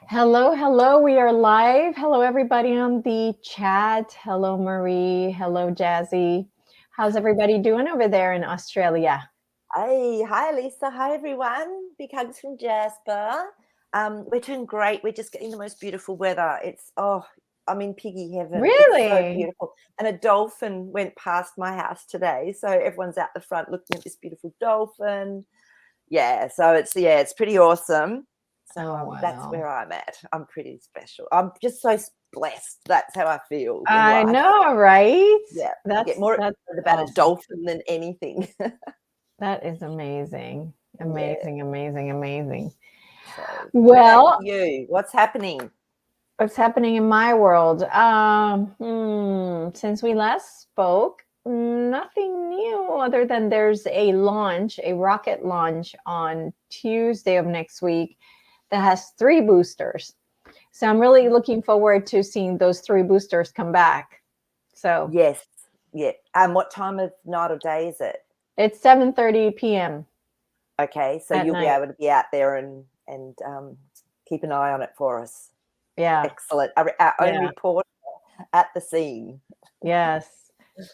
Hello, hello. We are live. Hello, everybody on the chat. Hello, Maree. Hello, Jazzy. How's everybody doing over there in Australia? Hey, hi Lisa. Hi everyone. Big hugs from Jasper. We're doing great. We're just getting the most beautiful weather. I'm in piggy heaven. It's so Really? beautiful. And a dolphin went past my house today. So everyone's out the front looking at this beautiful dolphin. It's pretty awesome. So Oh, that's wow. where I'm at. I'm pretty special. I'm just so blessed. That's how I feel in I life. know, right? Yeah. I get That's more that's excited about a awesome. dolphin than anything. That is amazing. Yeah. Amazing, amazing, amazing. So what about Well, you? What's happening? what's happening in my world? Since we last spoke, nothing new other than there's a rocket launch on Tuesday of next week that has 3 boosters. So I'm really looking forward to seeing those 3 boosters come back. So Yes. Yeah. And what time of night or day is it? it's 7:30 p.m. Okay, so at you'll be night. able to be out there and keep an eye on it for us. Yeah. Excellent. Our own Yeah. reporter at the scene. Yes.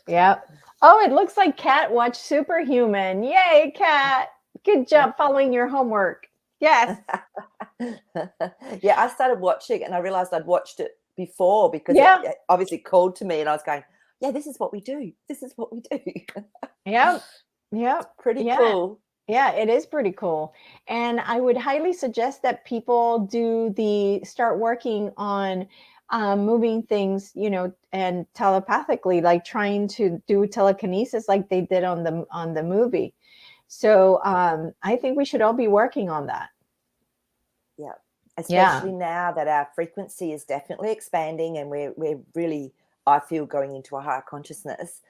Yep. Oh, it looks like Kat watched Superhuman. Yay, Kat. Good job following your homework. Yes. Yeah, I started watching and I realized I'd watched it before because Yeah. it obviously called to me and I was going, yeah, this is what we do. This is what we do. Yep. Yep. Pretty Yeah. cool. Yeah, it is pretty cool. And I would highly suggest that people start working on moving things, and telepathically, like trying to do telekinesis like they did on the movie. So I think we should all be working on that. Yeah. Yeah. Especially now that our frequency is definitely expanding and we're really, I feel, going into a higher consciousness.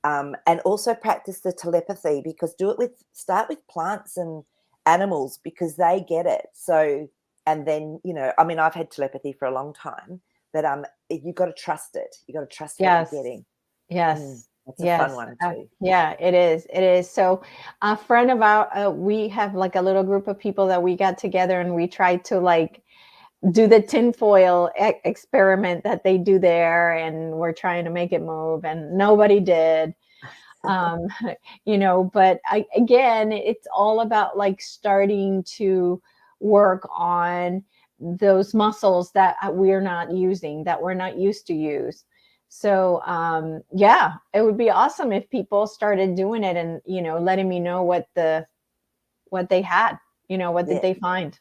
And also practice the telepathy because start with plants and animals because they get it. So, and then, I mean, I've had telepathy for a long time, but you've got to trust it. You've got to trust what you're Yes. getting. Yes. That's a fun Yes. one too. Yeah, it is. It is. So, a friend of our, we have like a little group of people that we got together and we tried to like do the tinfoil experiment that they do there. And we're trying to make it move and nobody did. Um, but again, it's all about like starting to work on those muscles that we're not using, that we're not used to use. So yeah, it would be awesome if people started doing it and letting me know what they had, what did Yeah, they find,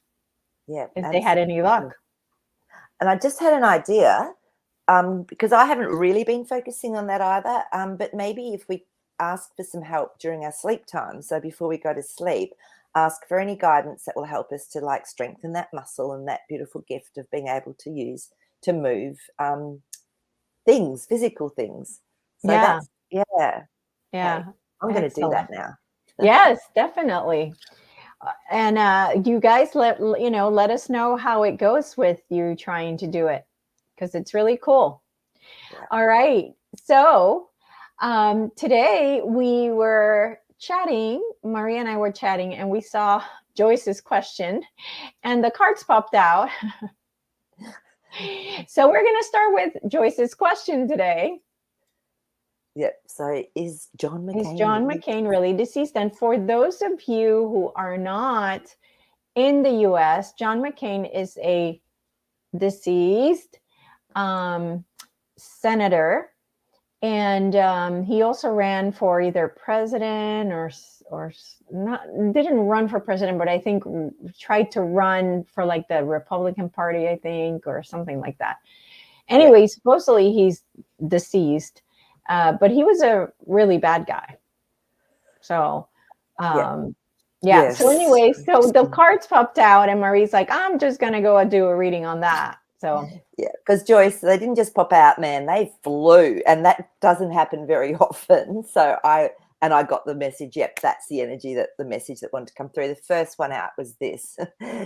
yeah, if they had any absolutely. luck. And I just had an idea because I haven't really been focusing on that either. But maybe if we ask for some help during our sleep time, so before we go to sleep, ask for any guidance that will help us to like strengthen that muscle and that beautiful gift of being able to use to move things, physical things. So Yeah. that's, yeah. Okay, Yeah. I'm going to do Excellent. that now. Yes, definitely. And you guys let us know how it goes with you trying to do it, because it's really cool. Yeah. All right. So today we were chatting, Maria and I were chatting, and we saw Joyce's question and the cards popped out. So we're going to start with Joyce's question today. Yep. So is John Is McCain John really? McCain really deceased? And for those of you who are not in the US, John McCain is a deceased senator, and he also ran for either president or not, didn't run for president, but I think tried to run for like the Republican Party, I think, or something like that. Yeah. Anyway, supposedly he's deceased, but he was a really bad guy. So Yeah. yeah. So Yes. anyway, so the Interesting. cards popped out, and Marie's like, I'm just gonna go and do a reading on that. So Yeah, because Joyce, they didn't just pop out, man, they flew, and that doesn't happen very often. I got the message. Yep, that's the message that wanted to come through. The first one out was this.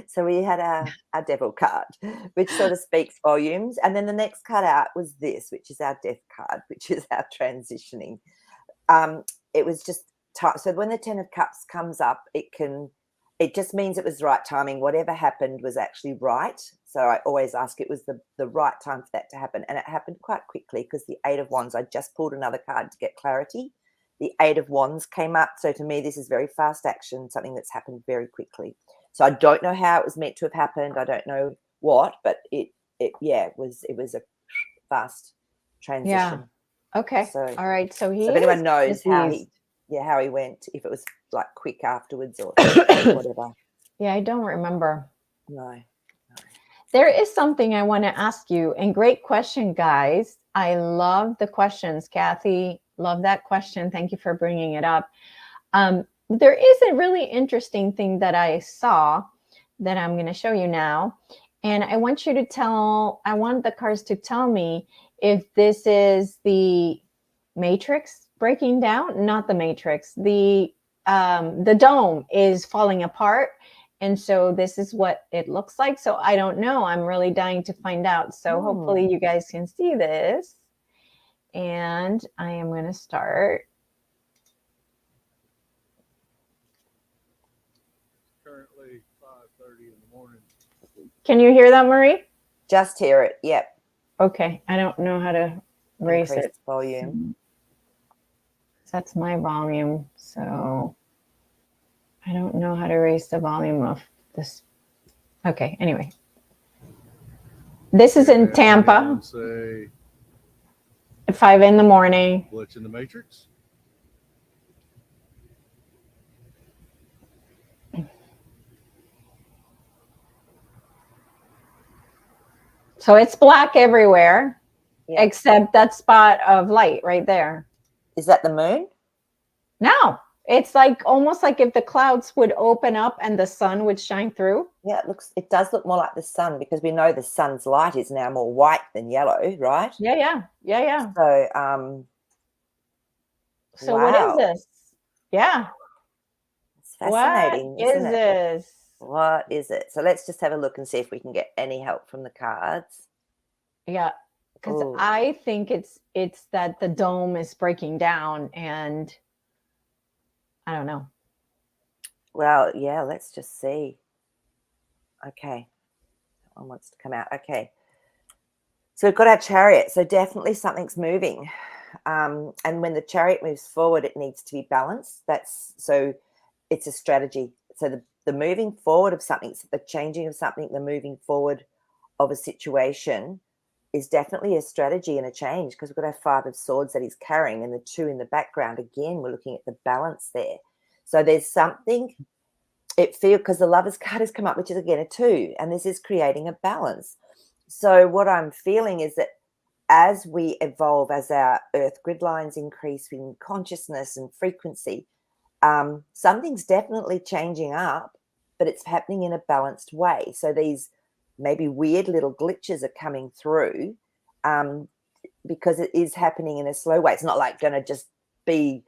So we had our devil card, which sort of speaks volumes. And then the next card out was this, which is our death card, which is our It was just so when the 10 of cups comes up, it just means it was the right timing. Whatever happened was actually right. So I always ask, it was the right time for that to happen. And it happened quite quickly because the Eight of Wands, I just pulled another card to get clarity. The Eight of Wands came up. So to me, this is very fast action, something that's happened very quickly. So I don't know how it was meant to have happened. I don't know what, but it was a fast transition. Yeah. Okay. So, all right. So if anyone knows how he went, if it was like quick afterwards or whatever. Yeah, I don't remember. No. There is something I want to ask you, and great question, guys. I love the questions, Kathy. Love that question. Thank you for bringing it up. There is a really interesting thing that I saw that I'm going to show you now. And I want you to I want the cards to tell me if this is the matrix breaking down, not the matrix. The dome is falling apart. And so this is what it looks like. So I don't know. I'm really dying to find out. So hopefully you guys can see this. And I am going to start. Currently 5:30 in the morning. Can you hear that, Maree? Just hear it. Yep. Okay. I don't know how to raise Increase it. Volume. That's my volume. So I don't know how to raise the volume of this. Okay. Anyway. This is in Tampa. Say at 5 in the morning. glitch in the matrix. So it's black everywhere, except that spot of light right there. Is that the moon? No, it's like almost like if the clouds would open up and the sun would shine through. Yeah, it does look more like the sun, because we know the sun's light is now more white than yellow, right? Yeah. So, what is this? Yeah. It's fascinating, isn't it? This? What is it? So let's just have a look and see if we can get any help from the cards. Yeah, because I think it's that the dome is breaking down, and I don't know. Well, yeah, let's just see. Okay. That one wants to come out. Okay. So we've got our Chariot. So definitely something's moving. And when the Chariot moves forward, it needs to be balanced. So it's a strategy. So the moving forward of something, the changing of something, the moving forward of a situation is definitely a strategy and a change, because we've got our Five of Swords that he's carrying and the two in the background. Again, we're looking at the balance there. So there's something, it feels, because the Lover's card has come up, which is again a 2, and this is creating a balance. So what I'm feeling is that as we evolve, as our earth grid lines increase in consciousness and frequency, something's definitely changing up, but it's happening in a balanced way. So these maybe weird little glitches are coming through, because it is happening in a slow way. It's not like going to just be,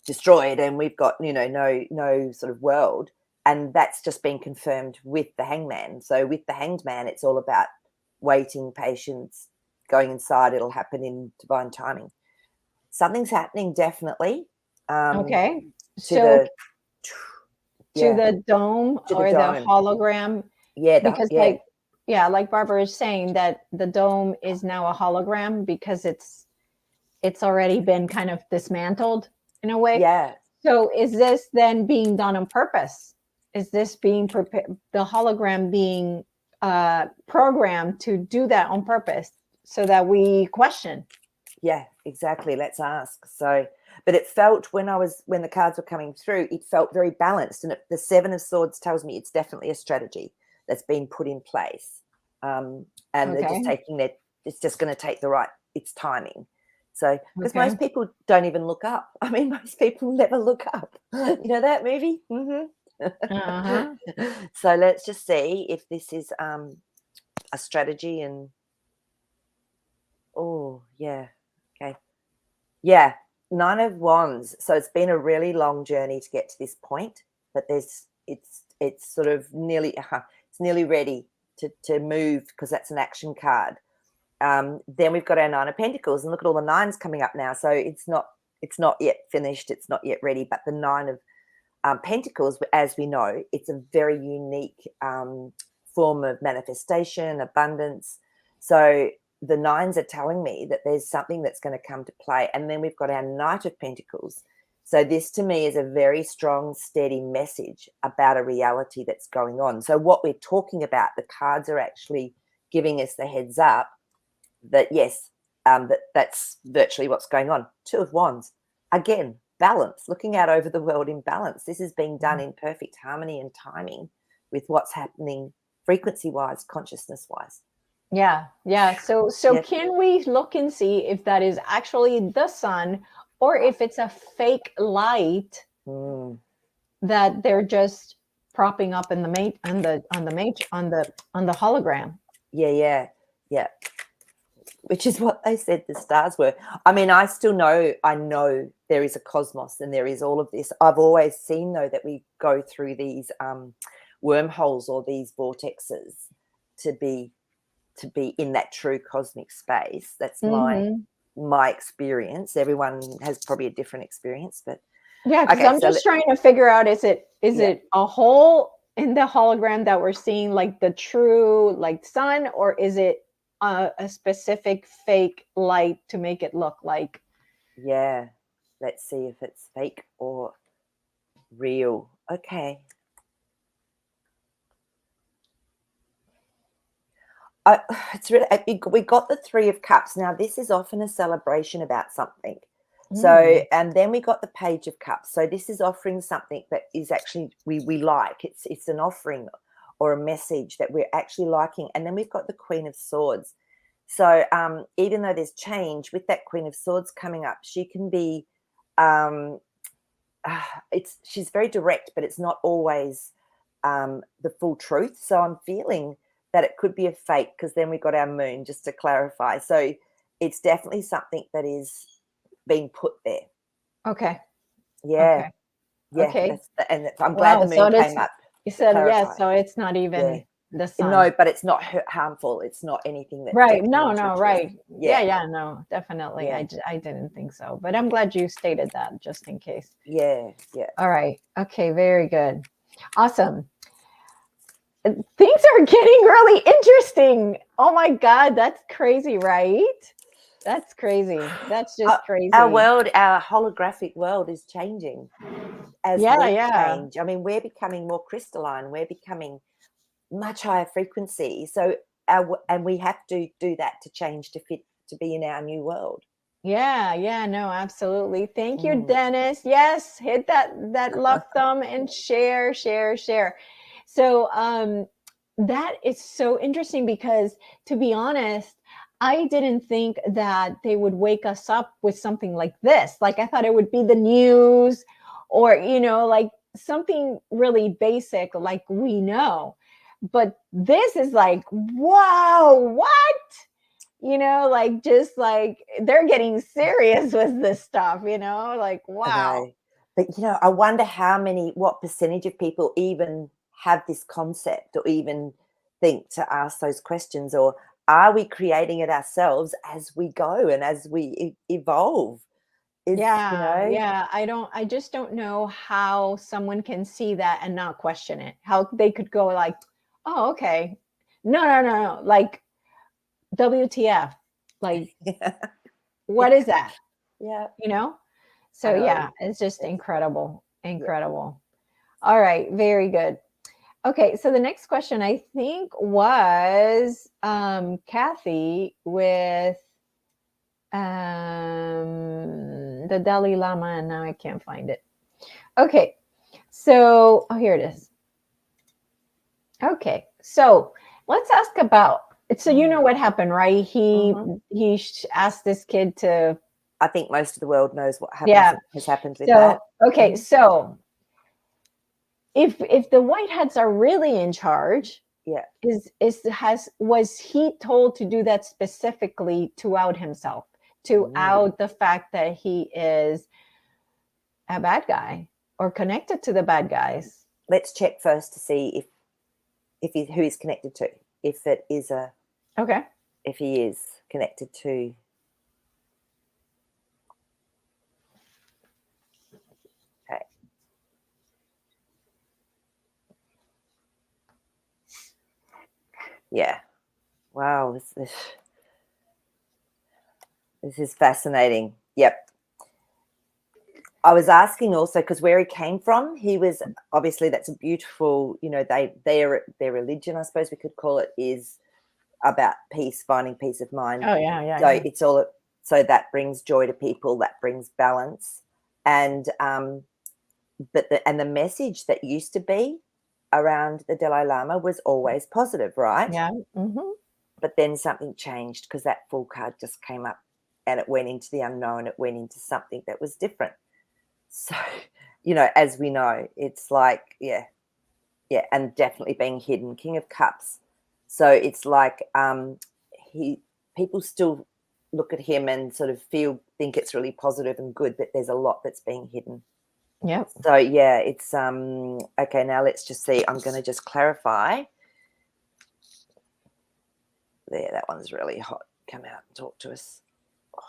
destroyed and we've got, no sort of world. And that's just been confirmed with the Hangman. So with the Hanged Man, it's all about waiting, patience, going inside. It'll happen in divine timing. Something's happening, definitely. Okay. To the dome or the hologram. Yeah. Because like Barbara is saying, that the dome is now a hologram because it's already been kind of dismantled in a way. Yeah. So is this then being done on purpose? Is this being prepared, the hologram being programmed to do that on purpose so that we question? Yeah, exactly. Let's ask. So, but it felt when the cards were coming through, it felt very balanced. And the Seven of Swords tells me it's definitely a strategy that's been put in place. And they're just taking it's just going to take it's timing. So, because most people don't even look up. I mean, most people never look up. You know that movie? Mm-hmm. So let's just see if this is a strategy. And okay, Nine of Wands. So it's been a really long journey to get to this point, but it's sort of nearly ready to move, because that's an action card. Then we've got our Nine of Pentacles, and look at all the nines coming up now. So it's not yet finished, it's not yet ready, but the Nine Pentacles, as we know, it's a very unique form of manifestation, abundance. So the nines are telling me that there's something that's going to come to play. And then we've got our Knight of Pentacles. So this to me is a very strong, steady message about a reality that's going on. So what we're talking about, the cards are actually giving us the heads up that, yes, that's virtually what's going on. Two of Wands. Again, balance, looking out over the world in balance. This is being done in perfect harmony and timing with what's happening frequency-wise, consciousness-wise. Yeah. So Yeah. can we look and see if that is actually the sun or if it's a fake light that they're just propping up in the on the hologram? Yeah. Which is what they said the stars were. I mean, I know there is a cosmos and there is all of this. I've always seen, though, that we go through these wormholes or these vortexes to be in that true cosmic space. That's my experience. Everyone has probably a different experience, but yeah, because I'm just trying to figure out, is it a hole in the hologram that we're seeing, like the true like sun, or is it a specific fake light to make it look like? Yeah, let's see if it's fake or real. Okay. It's really, we got the Three of Cups. Now, this is often a celebration about something. So, and then we got the Page of Cups. So this is offering something that is actually we like. It's an offering or a message that we're actually liking. And then we've got the Queen of Swords. So even though there's change with that Queen of Swords coming up, she can be she's very direct, but it's not always the full truth. So I'm feeling that it could be a fake, because then we got our Moon, just to clarify. So it's definitely something that is being put there. Okay. Yeah. Okay. Yeah. Okay. I'm glad the Moon came up. You said yes, so it's not even the sun. No, but it's not harmful. It's not anything that's right. No, right. Yeah. No, definitely. Yeah. I didn't think so, but I'm glad you stated that just in case. Yeah. All right. Okay, very good. Awesome. Things are getting really interesting. Oh my God, that's crazy, right? That's crazy. That's just crazy. Our world, our holographic world is changing as we change. I mean, we're becoming more crystalline. We're becoming much higher frequency. So and we have to do that to change to fit to be in our new world. Yeah, no, absolutely. Thank you, Dennis. Yes, hit that love thumb and share. So that is so interesting, because to be honest, I didn't think that they would wake us up with something like this. Like, I thought it would be the news, or like something really basic like we know. But this is like, wow, what? Like, just like they're getting serious with this stuff, like, wow. But I wonder what percentage of people even have this concept, or even think to ask those questions, or are we creating it ourselves as we go and as we evolve? I just don't know how someone can see that and not question it. How they could go like, oh, okay, no, like, WTF, like, what is that? Yeah. So it's just incredible. All right, very good. Okay, so the next question, I think, was Kathy with the Dalai Lama, and now I can't find it. Okay, so here it is. Okay, so let's ask about. So you know what happened, right? He asked this kid to. I think most of the world knows what has happened with that. Okay, so if the Whiteheads are really in charge, was he told to do that specifically to out himself, to out the fact that he is a bad guy or connected to the bad guys? Let's check first to see who he's connected to. If it is if he is connected to. Okay. Yeah. Wow. This is fascinating. Yep. I was asking also because where he came from, he was obviously, that's a beautiful, their religion, I suppose we could call it, is about peace, finding peace of mind. Oh yeah. So it's all, so that brings joy to people, that brings balance, and but the message that used to be around the Dalai Lama was always positive, right? Yeah. Mm-hmm. But then something changed because that full card just came up, and it went into the unknown. It went into something that was different. So, as we know, it's like, yeah, and definitely being hidden, King of Cups. So it's like people still look at him and sort of think it's really positive and good, but there's a lot that's being hidden. Yep. So yeah, it's okay. Now let's just see. I'm going to just clarify. There, that one's really hot. Come out and talk to us. Oh.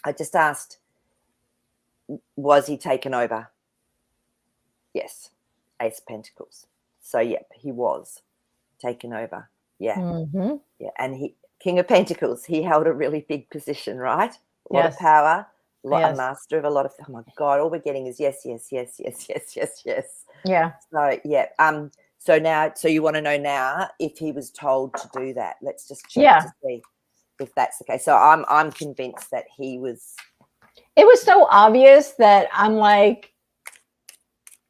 I just asked, was he taken over? Yes, Ace of Pentacles. So yep, he was taken over. Yeah, Mm-hmm. yeah, and he, King of Pentacles, he held a really big position, right? A lot Yes. of power, Yes. a master of a lot of. Oh my God, all we're getting is yes, yes, yes, yes, yes, yes, yes. Yeah. So yeah, so you want to know now if he was told to do that. Let's just check to see if that's the case. So I'm convinced that he was. It was so obvious that I'm like,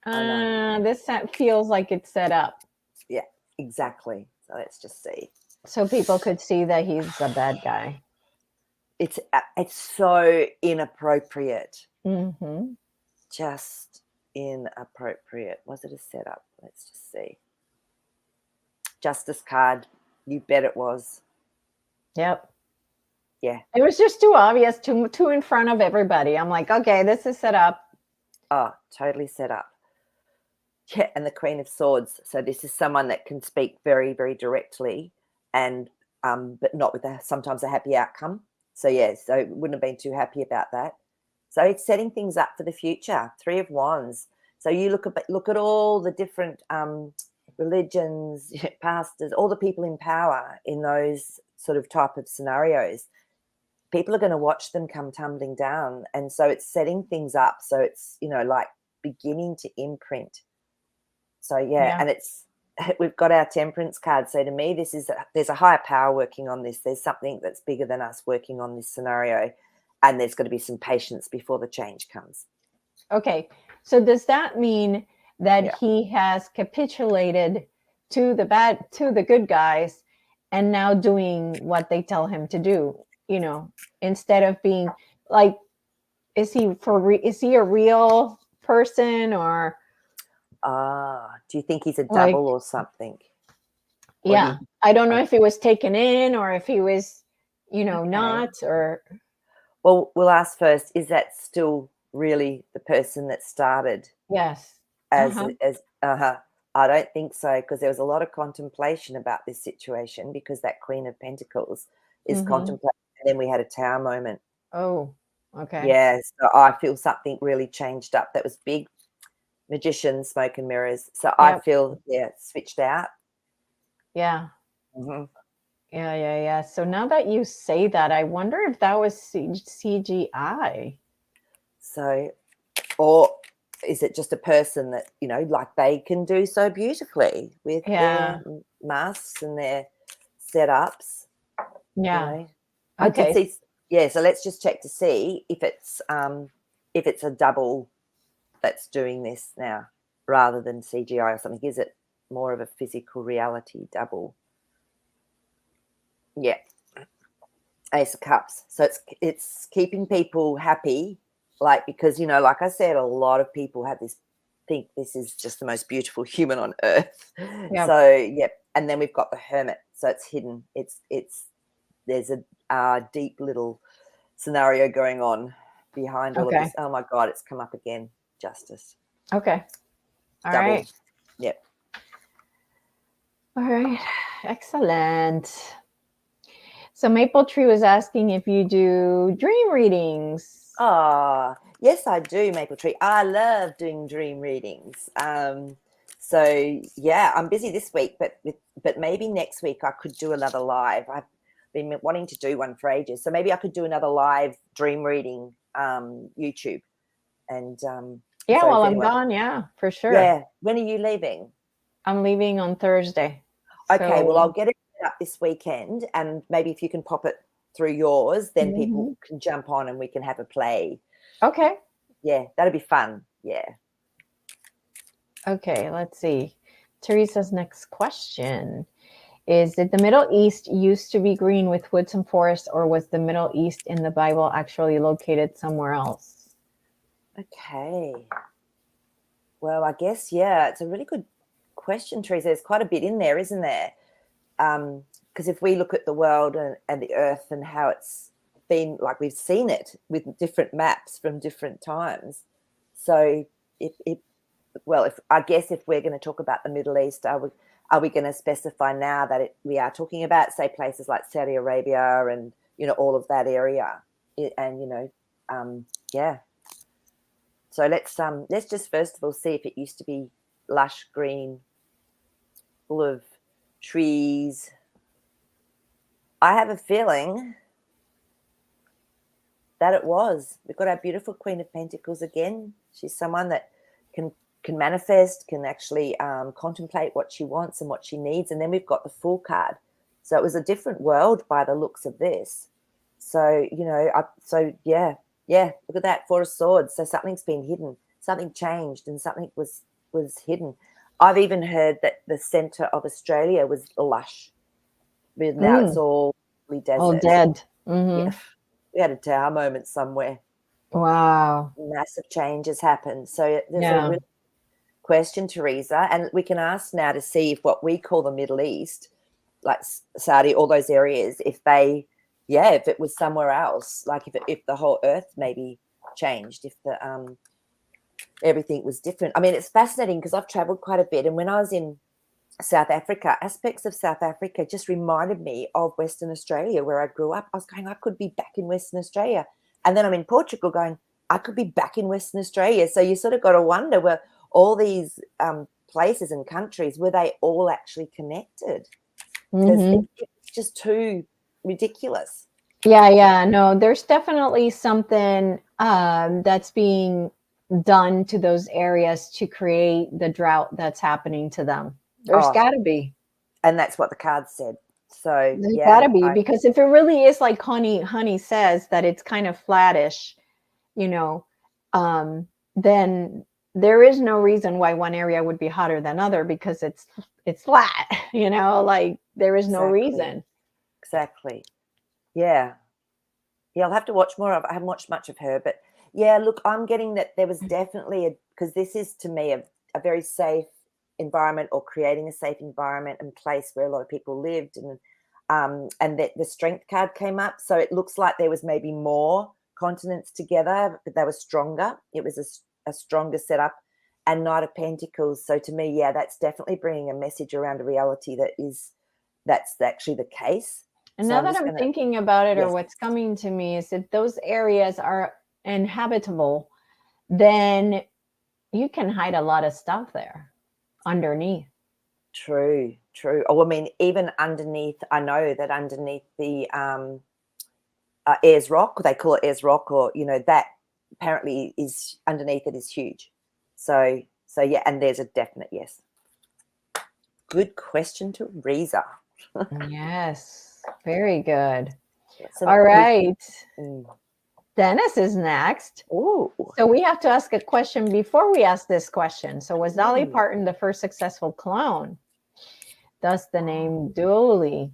I this feels like it's set up. Yeah, exactly. So let's just see. So people could see that he's a bad guy. It's so inappropriate. Mm-hmm. Just inappropriate. Was it a setup? Let's just see. Justice card. You bet it was. Yep. Yeah. It was just too obvious, too in front of everybody. I'm like, okay, this is set up. Oh, totally set up. Yeah, and the Queen of Swords. So this is someone that can speak very, very directly, and but not with sometimes a happy outcome. So yeah, so wouldn't have been too happy about that. So it's setting things up for the future. 3 of Wands. So you look at all the different religions, pastors, all the people in power in those sort of type of scenarios. People are going to watch them come tumbling down, and so it's setting things up. So it's like beginning to imprint. So yeah, and we've got our Temperance card. So to me, there's a higher power working on this. There's something that's bigger than us working on this scenario, and there's got to be some patience before the change comes. Okay, so does that mean that he has capitulated to the good guys, and now doing what they tell him to do? Instead of being like, is he a real person, or? Do you think he's a double or something? Yeah, I don't know if he was taken in or if he was, not, or. Well, we'll ask first, is that still really the person that started? Yes. I don't think so, because there was a lot of contemplation about this situation, because that Queen of Pentacles is contemplating, and then we had a Tower moment. Oh, okay. Yeah, so I feel something really changed up. That was big. Magician, smoke and mirrors. So I feel, switched out. Yeah. Mm-hmm. Yeah. So now that you say that, I wonder if that was CGI. So, or is it just a person that, like they can do so beautifully with their masks and their setups? Yeah. I did see. Yeah. So let's just check to see if it's a double that's doing this now rather than CGI or something. Is it more of a physical reality double? Yeah. Ace of Cups. So it's keeping people happy, because like I said, a lot of people think this is just the most beautiful human on earth. Yep. So and then we've got the Hermit. So it's hidden. There's a deep little scenario going on behind all of this. Oh my God, it's come up again. Justice. Okay. All double. Right. Yep. All right. Excellent. So Maple Tree was asking if you do dream readings. Yes, I do, Maple Tree. I love doing dream readings. So yeah, I'm busy this week, but maybe next week I could do another live. I've been wanting to do one for ages, so maybe I could do another live dream reading YouTube. And Yeah, so well, if I'm anyone, gone. Yeah, for sure. yeah, when are you leaving? I'm leaving on Thursday. Okay, well, So I'll get it set up this weekend, and maybe if you can pop it through yours, then people can jump on and we can have a play. okay. Yeah, that'd be fun. Yeah. Okay, let's see. Teresa's next question is, did the Middle East used to be green with woods and forests, or was the Middle East in the Bible actually located somewhere else? Okay. Well, I guess, yeah, it's a really good question, Teresa. There's quite a bit in there, isn't there? Because if we look at the world and the earth and how it's been, like we've seen it with different maps from different times. So if I guess if we're going to talk about the Middle East, are we going to specify now that we are talking about, say, places like Saudi Arabia and, all of that area? And, yeah. So let's just first of all see if it used to be lush green, full of trees. I have a feeling that it was. We've got our beautiful Queen of Pentacles again. She's someone that can manifest, can actually contemplate what she wants and what she needs. And then we've got the Fool card. So it was a different world by the looks of this. So, yeah, look at that, Four of Swords. So something's been hidden, something changed, and something was hidden. I've even heard that the centre of Australia was lush, but now it's all desert. All dead. Yeah, we had a tower moment somewhere. Wow. Massive changes happened. So there's a really question, Teresa, and we can ask now to see if what we call the Middle East, like Saudi, all those areas, if it was somewhere else, like if the whole earth maybe changed, if the everything was different. I mean, it's fascinating because I've traveled quite a bit, and when I was in South Africa, aspects of South Africa just reminded me of Western Australia, where I grew up. I was going, I could be back in Western Australia. And then I'm in Portugal going, I could be back in Western Australia. So you sort of got to wonder, were all these places and countries, were they all actually connected? Because it's just too ridiculous. Yeah. No, there's definitely something that's being done to those areas to create the drought that's happening to them. There's got to be. And that's what the card said. So there's got to be, because if it really is like honey says, that it's kind of flattish, then there is no reason why one area would be hotter than other, because it's flat, like there is no reason. Exactly. Yeah. I'll have to watch more of. I haven't watched much of her, but yeah, look, I'm getting that there was definitely because this is to me a very safe environment, or creating a safe environment and place where a lot of people lived, and that the Strength card came up. So it looks like there was maybe more continents together, but they were stronger. It was a stronger setup. And Knight of Pentacles. So to me, yeah, that's definitely bringing a message around a reality that's actually the case. And now that I'm thinking about it, or what's coming to me is, if those areas are inhabitable, then you can hide a lot of stuff there underneath. True. Oh, I mean, even underneath, I know that underneath the Ayers Rock, they call it Ayers Rock, or that apparently is underneath it is huge. So yeah, and there's a definite yes. Good question, Teresa. Yes. Very good. All right. Dennis is next. Ooh. So we have to ask a question before we ask this question. So was Dolly Parton the first successful clone? Thus the name Dolly.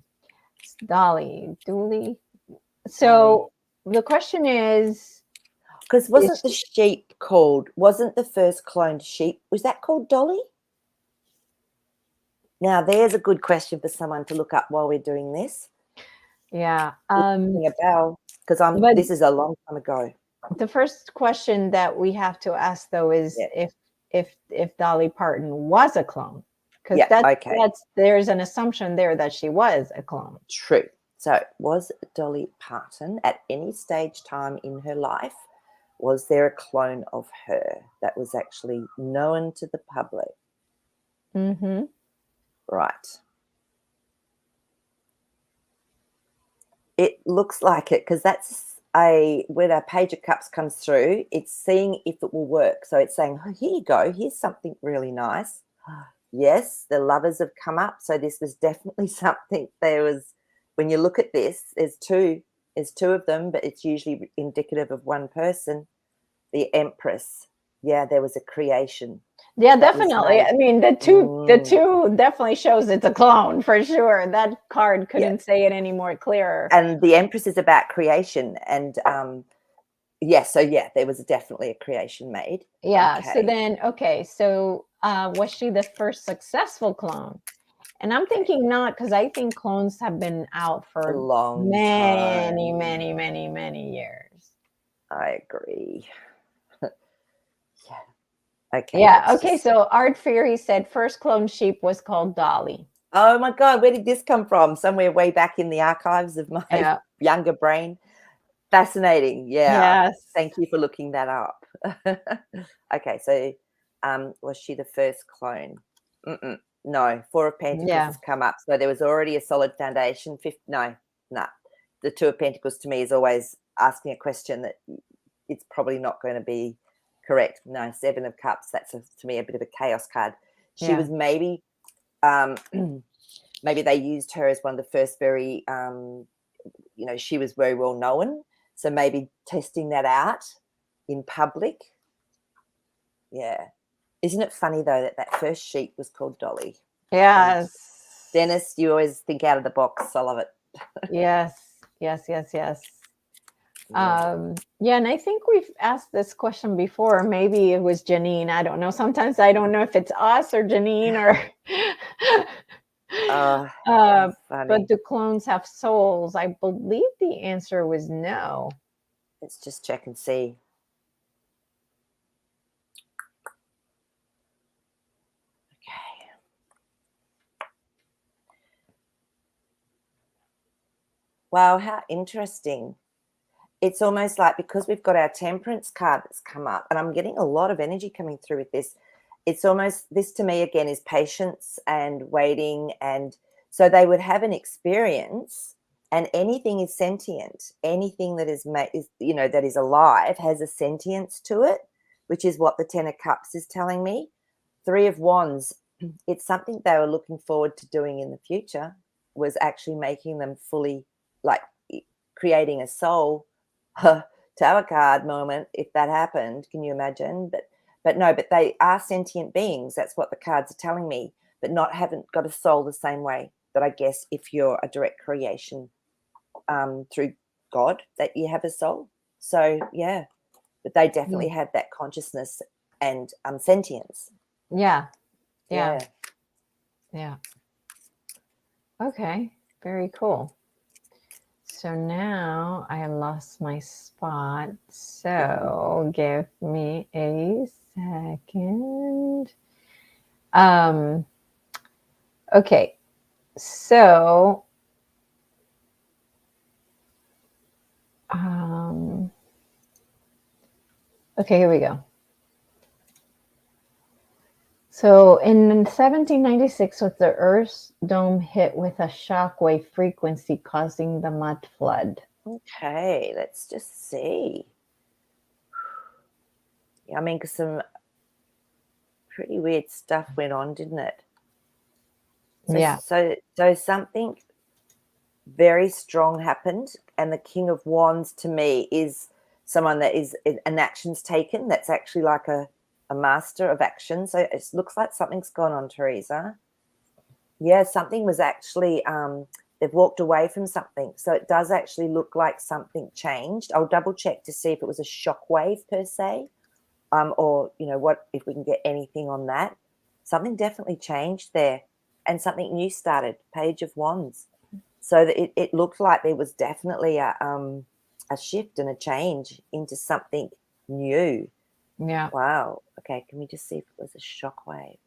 So the question is, because wasn't the sheep wasn't the first cloned sheep, was that called Dolly? Now there's a good question for someone to look up while we're doing this. Yeah. Because this is a long time ago. The first question that we have to ask, though, is if Dolly Parton was a clone, because there's an assumption there that she was a clone. True. So was Dolly Parton at any stage time in her life, was there a clone of her that was actually known to the public? Mm-hmm. Right. It looks like it because that's when a page of cups comes through, it's seeing if it will work. So it's saying, oh, here you go. Here's something really nice. Yes, the lovers have come up. So this was definitely something. When you look at this, there's two of them, but it's usually indicative of one person. The Empress. Yeah, there was a creation. Yeah, That was definitely. made. I mean, the two definitely shows it's a clone for sure. That card Yeah. couldn't say it any more clearer. And the Empress is about creation. And there was definitely a creation made. Yeah. Okay. So then, so was she the first successful clone? And I'm thinking not, because I think clones have been out for A long many, time. many, many, many years. I agree. Yeah. Okay. Yeah. Okay. So Art Fury said first clone sheep was called Dolly. Oh my God, where did this come from? Somewhere way back in the archives of my younger brain. Fascinating. Yeah. Yes. Thank you for looking that up. Okay. So was she the first clone? No. Four of Pentacles has come up. So there was already a solid foundation. No. The Two of Pentacles to me is always asking a question that it's probably not going to be correct. No. Seven of Cups. That's to me a bit of a chaos card. She was maybe maybe they used her as one of the first very she was very well known, so maybe testing that out in public. Yeah. Isn't it funny though that first sheep was called Dolly? Yes. And Dennis, you always think out of the box. I love it. Yes. And I think we've asked this question before. Maybe it was Janine. I don't know. Sometimes I don't know if it's us or Janine or. But do clones have souls? I believe the answer was no. Let's just check and see. Okay. Wow, how interesting. It's almost like because we've got our Temperance card that's come up, and I'm getting a lot of energy coming through with this. It's almost, this to me again is patience and waiting. And so they would have an experience, and anything is sentient. Anything that is that is alive has a sentience to it, which is what the Ten of Cups is telling me. Three of Wands, it's something they were looking forward to doing in the future, was actually making them fully, like creating a soul. Tower card moment, if that happened, can you imagine? But no, but they are sentient beings. That's what the cards are telling me, but haven't got a soul the same way that I guess if you're a direct creation through God, that you have a soul. So yeah, but they definitely had that consciousness and sentience. Yeah. Okay, very cool. So now I lost my spot. So give me a second. Okay. So okay, here we go. So in 1796, was the Earth's dome hit with a shockwave frequency causing the mud flood? Okay, let's just see. Yeah, I mean, because some pretty weird stuff went on, didn't it? So something very strong happened, and the King of Wands to me is someone that is an action's taken. That's actually like a master of action. So it looks like something's gone on, Teresa. Yeah, something was actually they've walked away from something. So it does actually look like something changed. I'll double check to see if it was a shockwave per se, or what, if we can get anything on that. Something definitely changed there, and something new started. Page of Wands. So that it looked like there was definitely a shift and a change into something new. Yeah. Wow. Okay, can we just see if it was a shockwave?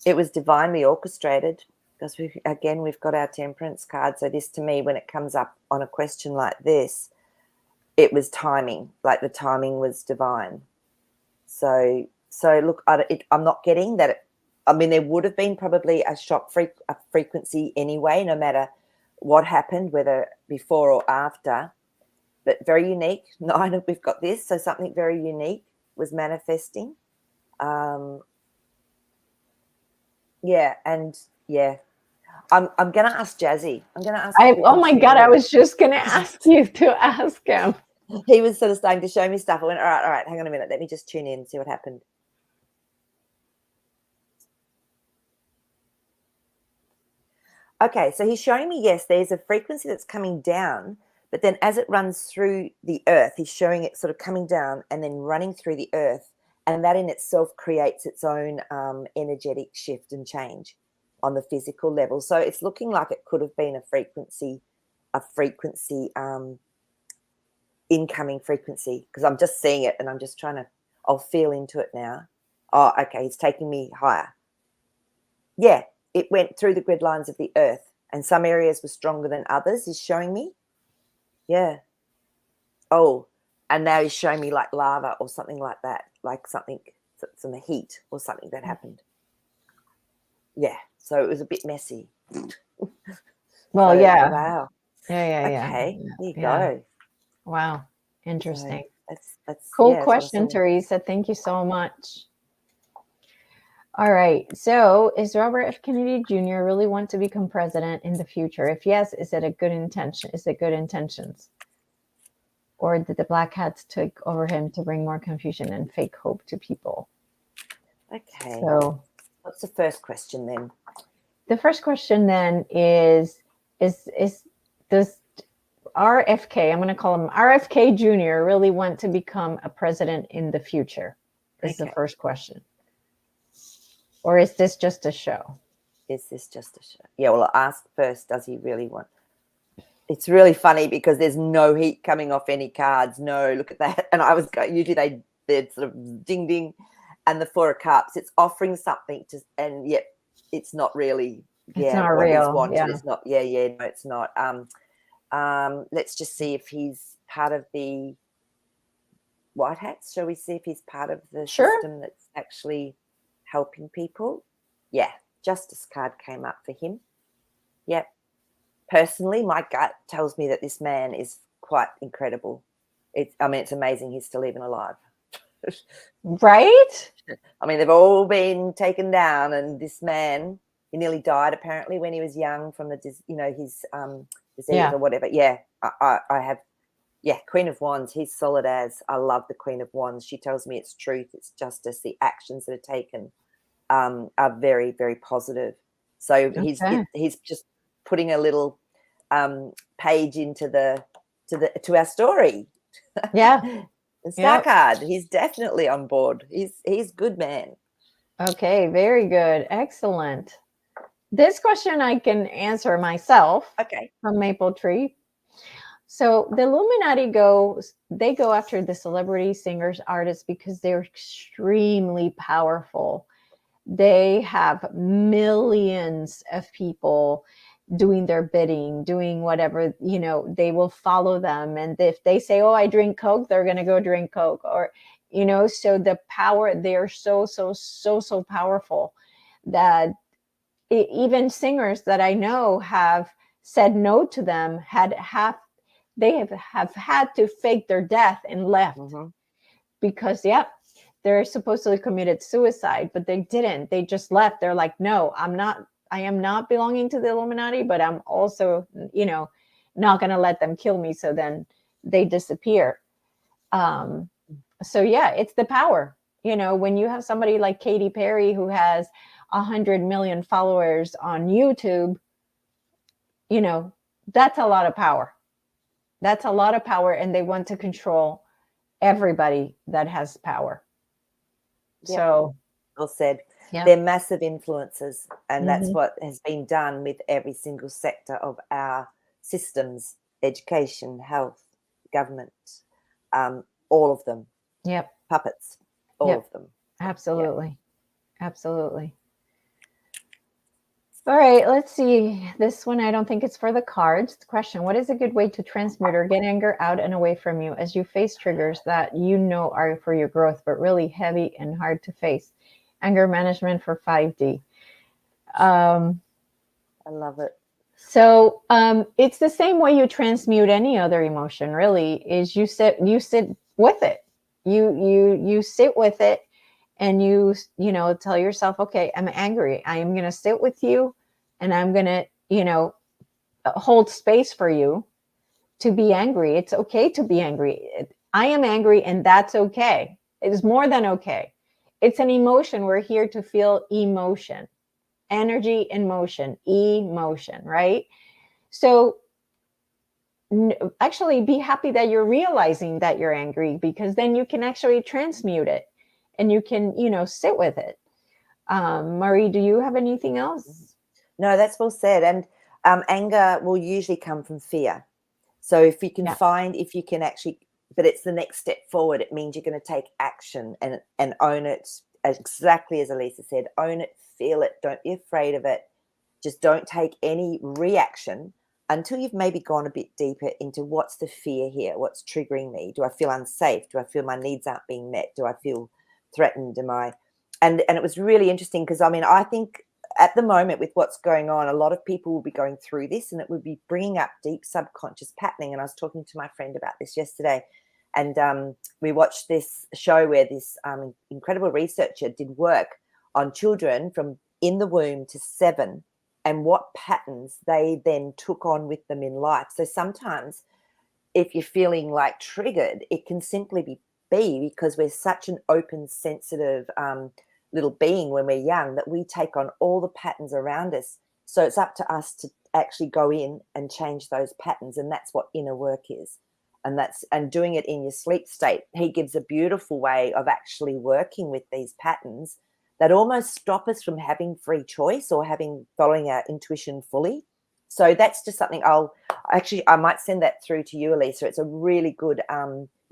It was divinely orchestrated, because we've got our Temperance card. So this to me, when it comes up on a question like this, it was timing. Like the timing was divine. So So look, I'm not getting that. I mean, there would have been probably a shock frequency anyway, no matter what happened, whether before or after. But very unique. 9, we've got this. So something very unique was manifesting. Yeah, and yeah. I'm going to ask Jazzy. I'm going to ask. Oh my God, I was just going to ask you to ask him. He was sort of starting to show me stuff. I went, all right, hang on a minute. Let me just tune in and see what happened. Okay, so he's showing me, yes, there's a frequency that's coming down, but then as it runs through the earth, he's showing it sort of coming down and then running through the earth, and that in itself creates its own energetic shift and change on the physical level. So it's looking like it could have been a frequency incoming frequency, because I'm just seeing it and I'm just I'll feel into it now. Oh, okay, it's taking me higher. Yeah, it went through the grid lines of the earth, and some areas were stronger than others, he's showing me. Yeah. Oh, and now he's showing me like lava or something like that, like something, some heat or something that happened. Yeah, so it was a bit messy. Well, so, yeah. Wow. Yeah. Okay, there you go. Wow, interesting. So that's cool question, Teresa. Thank you so much. All right. So, is Robert F. Kennedy Jr. really want to become president in the future? If yes, is it a good intention? Is it good intentions? Or did the black hats take over him to bring more confusion and fake hope to people? Okay. So, what's the first question then? The first question then is does RFK, I'm going to call him RFK Jr., really want to become a president in the future? Is the first question. Or is this just a show? Is this just a show? Yeah, well, I'll ask first, does he really want? It's really funny because there's no heat coming off any cards. No, look at that. And I was going, usually they'd sort of ding, ding. And the 4 of Cups, it's offering something to, and yet it's not really, it's not what real. he's wanted. It's not, no, it's not. Let's just see if he's part of the White Hats. Shall we see if he's part of the system that's actually helping people? Yeah, Justice card came up for him. Yep. Personally, my gut tells me that this man is quite incredible. It's amazing he's still even alive. Right? I mean, they've all been taken down, and this man, he nearly died apparently when he was young from the, his disease or whatever. Yeah, I have. Yeah, Queen of Wands, he's solid as. I love the Queen of Wands. She tells me it's truth, it's justice. The actions that are taken are very, very positive. So he's just putting a little page into to our story. Yeah. The Star card. He's definitely on board. He's good man. Okay, very good. Excellent. This question I can answer myself. Okay. From Maple Tree. So the Illuminati go after the celebrity singers, artists, because they're extremely powerful. They have millions of people doing their bidding, doing whatever, they will follow them. And if they say, oh, I drink Coke, they're going to go drink Coke, or, so the power, they're so powerful that even singers that I know have said no to them, they have had to fake their death and left because, they're supposedly committed suicide, but they didn't. They just left. They're like, no, I am not belonging to the Illuminati, but I'm also, not going to let them kill me. So then they disappear. So it's the power, when you have somebody like Katy Perry, who has 100 million followers on YouTube, that's a lot of power. That's a lot of power. And they want to control everybody that has power. Yep. So well said. They're massive influences, and that's what has been done with every single sector of our systems: education, health, government, all of them. Yep. Puppets, all of them. Absolutely. Absolutely. All right, let's see. This one, I don't think it's for the cards. The question: what is a good way to transmute or get anger out and away from you as you face triggers that you know are for your growth, but really heavy and hard to face? Anger management for 5D. I love it. So it's the same way you transmute any other emotion, really, is you sit with it. You sit with it, and you know, tell yourself, okay, I'm angry. I am going to sit with you, and I'm going to, you know, hold space for you to be angry. It's okay to be angry. I am angry, and that's okay. It is more than okay. It's an emotion. We're here to feel emotion, energy in motion, emotion, right? So actually be happy that you're realizing that you're angry, because then you can actually transmute it and you can, you know, sit with it. Maree, do you have anything else? No, that's well said. And anger will usually come from fear. So if you can if you can actually, but it's the next step forward. It means you're going to take action and own it, exactly as Elisa said. Own it, feel it. Don't be afraid of it. Just don't take any reaction until you've maybe gone a bit deeper into what's the fear here, what's triggering me. Do I feel unsafe? Do I feel my needs aren't being met? Do I feel threatened? Am I? And it was really interesting because, I mean, I think at the moment with what's going on, a lot of people will be going through this, and it would be bringing up deep subconscious patterning. And I was talking to my friend about this yesterday, and we watched this show where this incredible researcher did work on children from in the womb to 7, and what patterns they then took on with them in life. So sometimes if you're feeling like triggered, it can simply be because we're such an open, sensitive little being when we're young that we take on all the patterns around us. So it's up to us to actually go in and change those patterns, and that's what inner work is. And doing it in your sleep state. He gives a beautiful way of actually working with these patterns that almost stop us from having free choice or following our intuition fully. So that's just something I might send that through to you, Elisa. It's a really good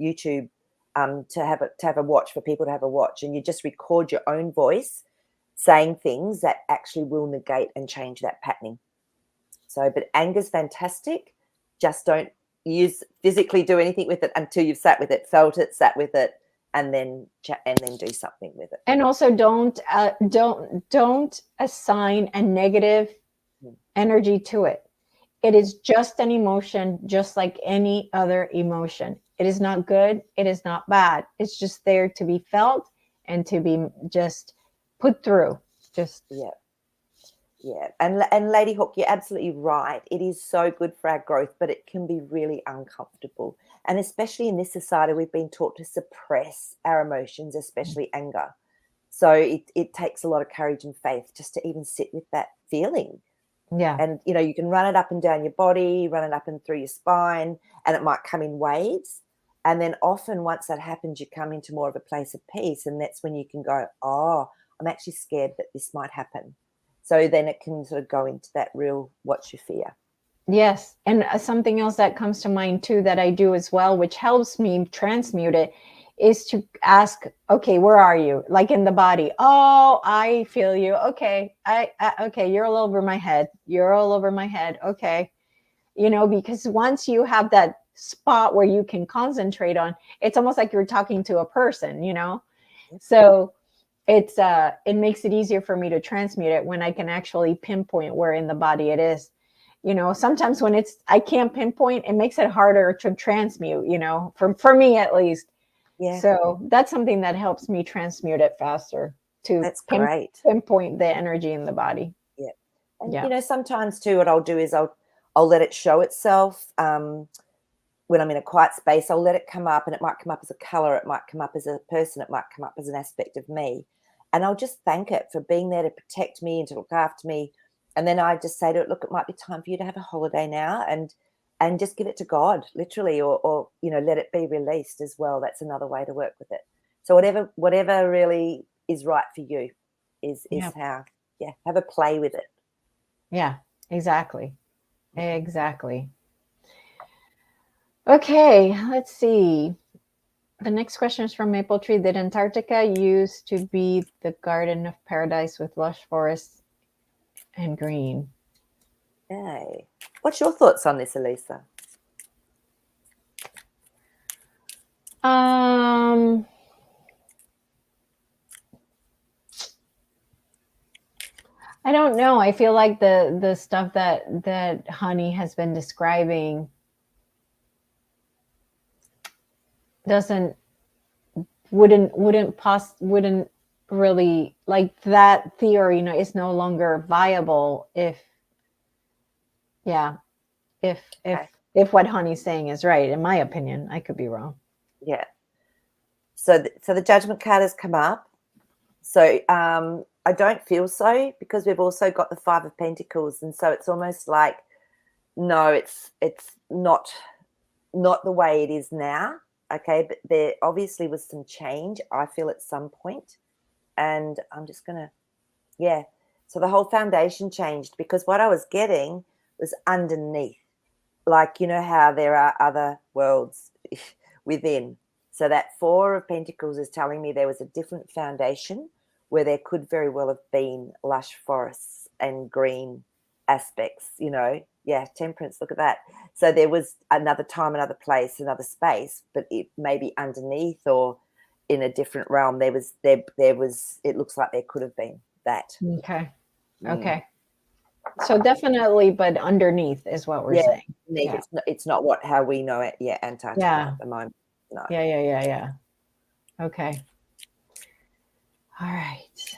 YouTube to have a watch, for people to have a watch, and you just record your own voice saying things that actually will negate and change that patterning. So, but anger's fantastic. Just don't physically do anything with it until you've sat with it, felt it, sat with it, and then do something with it. And also don't assign a negative energy to it. It is just an emotion, just like any other emotion. It is not good. It is not bad. It's just there to be felt and to be just put through. Just yeah. And Lady Hawk, you're absolutely right. It is so good for our growth, but it can be really uncomfortable. And especially in this society, we've been taught to suppress our emotions, especially anger. So it takes a lot of courage and faith just to even sit with that feeling. Yeah. And, you know, you can run it up and down your body, run it up and through your spine, and it might come in waves. And then often once that happens, you come into more of a place of peace. And that's when you can go, oh, I'm actually scared that this might happen. So then it can sort of go into that real, what's your fear? Yes. And something else that comes to mind too that I do as well, which helps me transmute it, is to ask, okay, where are you? Like in the body. Oh, I feel you. Okay. Okay, you're all over my head. You're all over my head. Okay. You know, because once you have that spot where you can concentrate on, it's almost like you're talking to a person, you know? So it makes it easier for me to transmute it when I can actually pinpoint where in the body it is. You know, sometimes when I can't pinpoint, it makes it harder to transmute, you know, for me at least. Yeah. So that's something that helps me transmute it faster, to That's great. pinpoint the energy in the body. Yeah. And, you know, sometimes too, what I'll do is I'll let it show itself. When I'm in a quiet space, I'll let it come up, and it might come up as a color. It might come up as a person. It might come up as an aspect of me. And I'll just thank it for being there to protect me and to look after me. And then I just say to it, look, it might be time for you to have a holiday now, and just give it to God, literally, or you know, let it be released as well. That's another way to work with it. So whatever really is right for you is how, have a play with it. Yeah, exactly. Exactly. Okay, let's see. The next question is from Maple Tree. Did Antarctica used to be the Garden of Paradise with lush forests and green. Okay. What's your thoughts on this, Elisa? I don't know. I feel like the stuff that Honey has been describing wouldn't really, like, that theory, is no longer viable if what Honey's saying is right. In my opinion, I could be wrong. Yeah. So the judgment card has come up. So I don't feel so, because we've also got the Five of Pentacles, and so it's almost like, no, it's not the way it is now. Okay, but there obviously was some change, I feel, at some point, and I'm just gonna, so the whole foundation changed, because what I was getting was underneath, like, how there are other worlds within. So that Four of Pentacles is telling me there was a different foundation where there could very well have been lush forests and green aspects, temperance, look at that. So there was another time, another place, another space, but it maybe underneath or in a different realm, there was, it looks like there could have been that. Okay. Okay. So definitely, but underneath is what we're saying. Yeah. It's not how we know it. Yeah, Antarctica at the moment. No. Yeah. Okay. All right.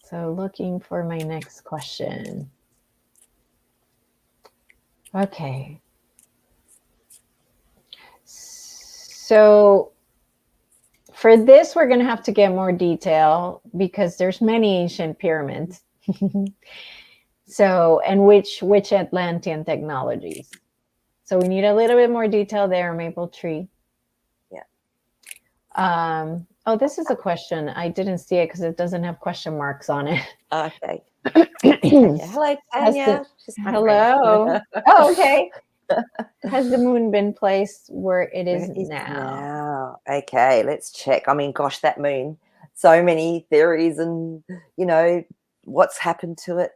So looking for my next question. Okay. So for this, we're going to have to get more detail, because there's many ancient pyramids. So, and which Atlantean technologies. So we need a little bit more detail there, Maple Tree. Yeah. Oh, this is a question. I didn't see it because it doesn't have question marks on it. Okay. Hello, Tanya. Hello. Oh, okay. Has the moon been placed where it is now? Okay, let's check. I mean, gosh, that moon, so many theories and, what's happened to it.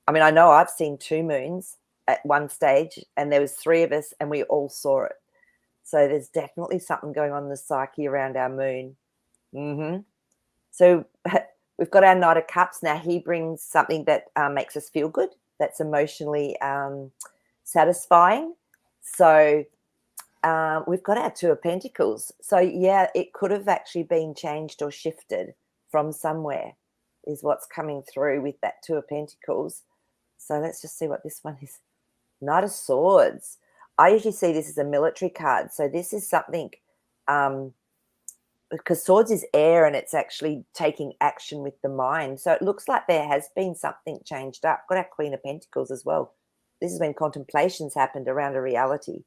I mean, I know I've seen two moons at one stage, and there was three of us and we all saw it. So there's definitely something going on in the psyche around our moon. So we've got our Knight of Cups. Now he brings something that makes us feel good, that's emotionally satisfying. So we've got our Two of Pentacles. So, yeah, it could have actually been changed or shifted from somewhere, is what's coming through with that Two of Pentacles. So let's just see what this one is. Knight of Swords. I usually see this as a military card. So this is something, because swords is air, and it's actually taking action with the mind. So it looks like there has been something changed up. Got our Queen of Pentacles as well. This is when contemplations happened around a reality.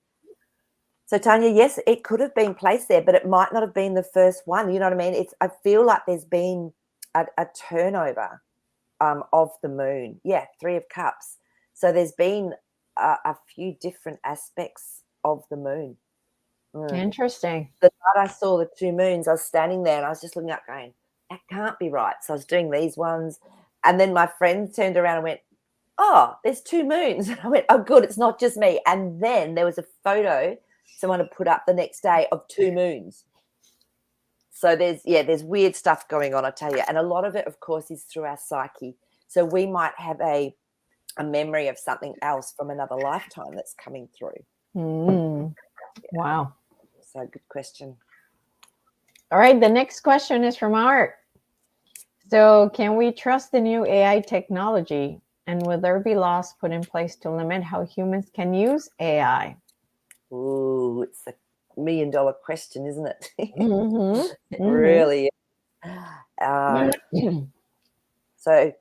So, Tanya, yes, it could have been placed there, but it might not have been the first one. You know what I mean? I feel like there's been a turnover of the moon. Yeah, Three of Cups. So there's been a few different aspects of the moon. Interesting. The night I saw the two moons, I was standing there and I was just looking up going, that can't be right. So I was doing these ones. And then my friend turned around and went, oh, there's two moons. And I went, oh, good, it's not just me. And then there was a photo someone had put up the next day of two moons. So there's weird stuff going on, I tell you. And a lot of it, of course, is through our psyche. So we might have a memory of something else from another lifetime that's coming through. Wow. So good question. All right, the next question is from Art. So can we trust the new AI technology, and will there be laws put in place to limit how humans can use AI? Ooh, it's a $1 million question, isn't it? It really. So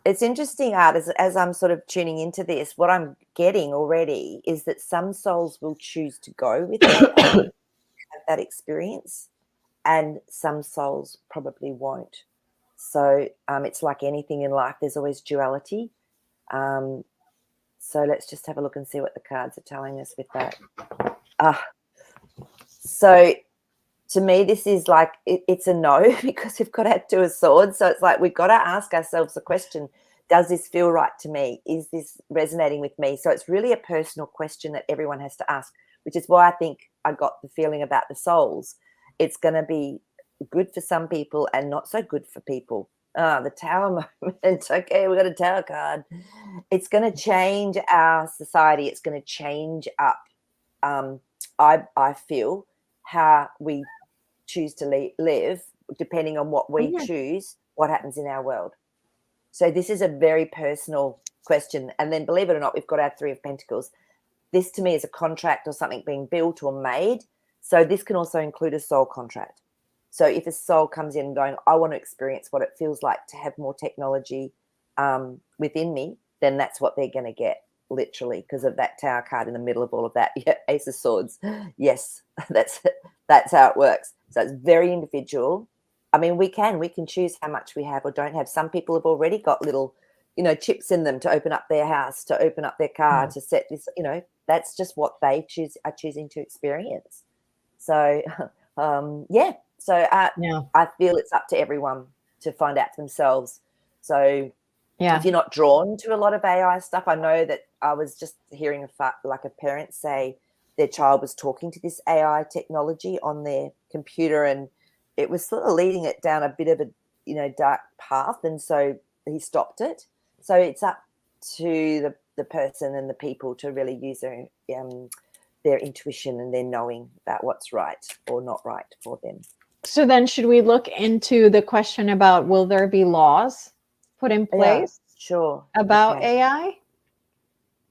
it's interesting, Art, as I'm sort of tuning into this, what I'm getting already is that some souls will choose to go with it, have that experience, and some souls probably won't. So it's like anything in life, there's always duality. So let's just have a look and see what the cards are telling us with that. So to me, this is like, it's a no, because we've got our Two of Swords. So it's like we've got to ask ourselves the question, does this feel right to me? Is this resonating with me? So it's really a personal question that everyone has to ask, which is why I think I got the feeling about the souls. It's going to be good for some people and not so good for people. The tower moment. Okay, we got a tower card. It's going to change our society. It's going to change up, I feel, how we choose to live, depending on what we choose, what happens in our world. So this is a very personal question. And then, believe it or not, we've got our Three of Pentacles. This to me is a contract or something being built or made. So this can also include a soul contract. So if a soul comes in going, I want to experience what it feels like to have more technology within me, then that's what they're going to get, literally, because of that Tower card in the middle of all of that. Yeah, Ace of Swords. Yes, that's how it works. So it's very individual. I mean, we can choose how much we have or don't have. Some people have already got little, chips in them to open up their house, to open up their car, to set this, that's just what they are choosing to experience. So, yeah. So I feel it's up to everyone to find out for themselves. So if you're not drawn to a lot of AI stuff, I know that I was just hearing a parent say their child was talking to this AI technology on their computer, and it was sort of leading it down a bit of a dark path, and so he stopped it. So it's up to the person and the people to really use their intuition and their knowing about what's right or not right for them. So then should we look into the question about will there be laws put in place about AI?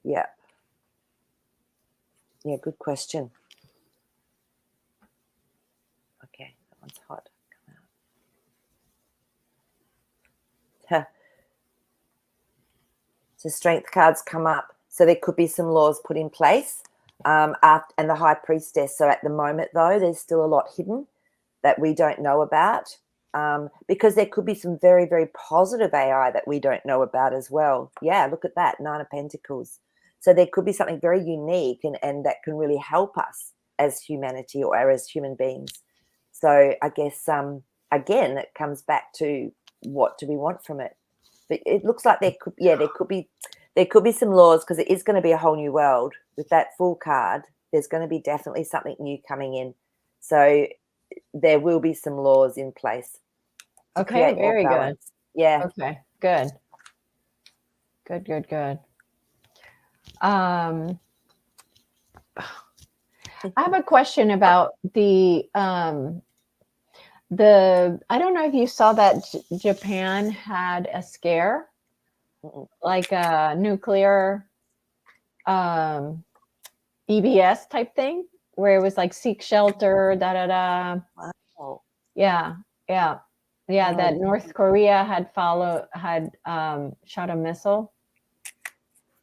Yeah. Yeah, good question. Okay, that one's hot. Come out. So strength cards come up. So there could be some laws put in place. And the High Priestess. So at the moment, though, there's still a lot hidden that we don't know about, because there could be some very, very positive AI that we don't know about as well. Yeah, look at that, Nine of Pentacles. So there could be something very unique and that can really help us as humanity or as human beings. So I guess, again, it comes back to what do we want from it? But it looks like there could be some laws, because it is going to be a whole new world. With that Fool card, there's going to be definitely something new coming in. So there will be some laws in place. Okay, very good. Yeah. Okay, good. Good. I have a question about the I don't know if you saw that Japan had a scare, like a nuclear EBS type thing, where it was like seek shelter, Wow. Yeah. That North Korea had shot a missile.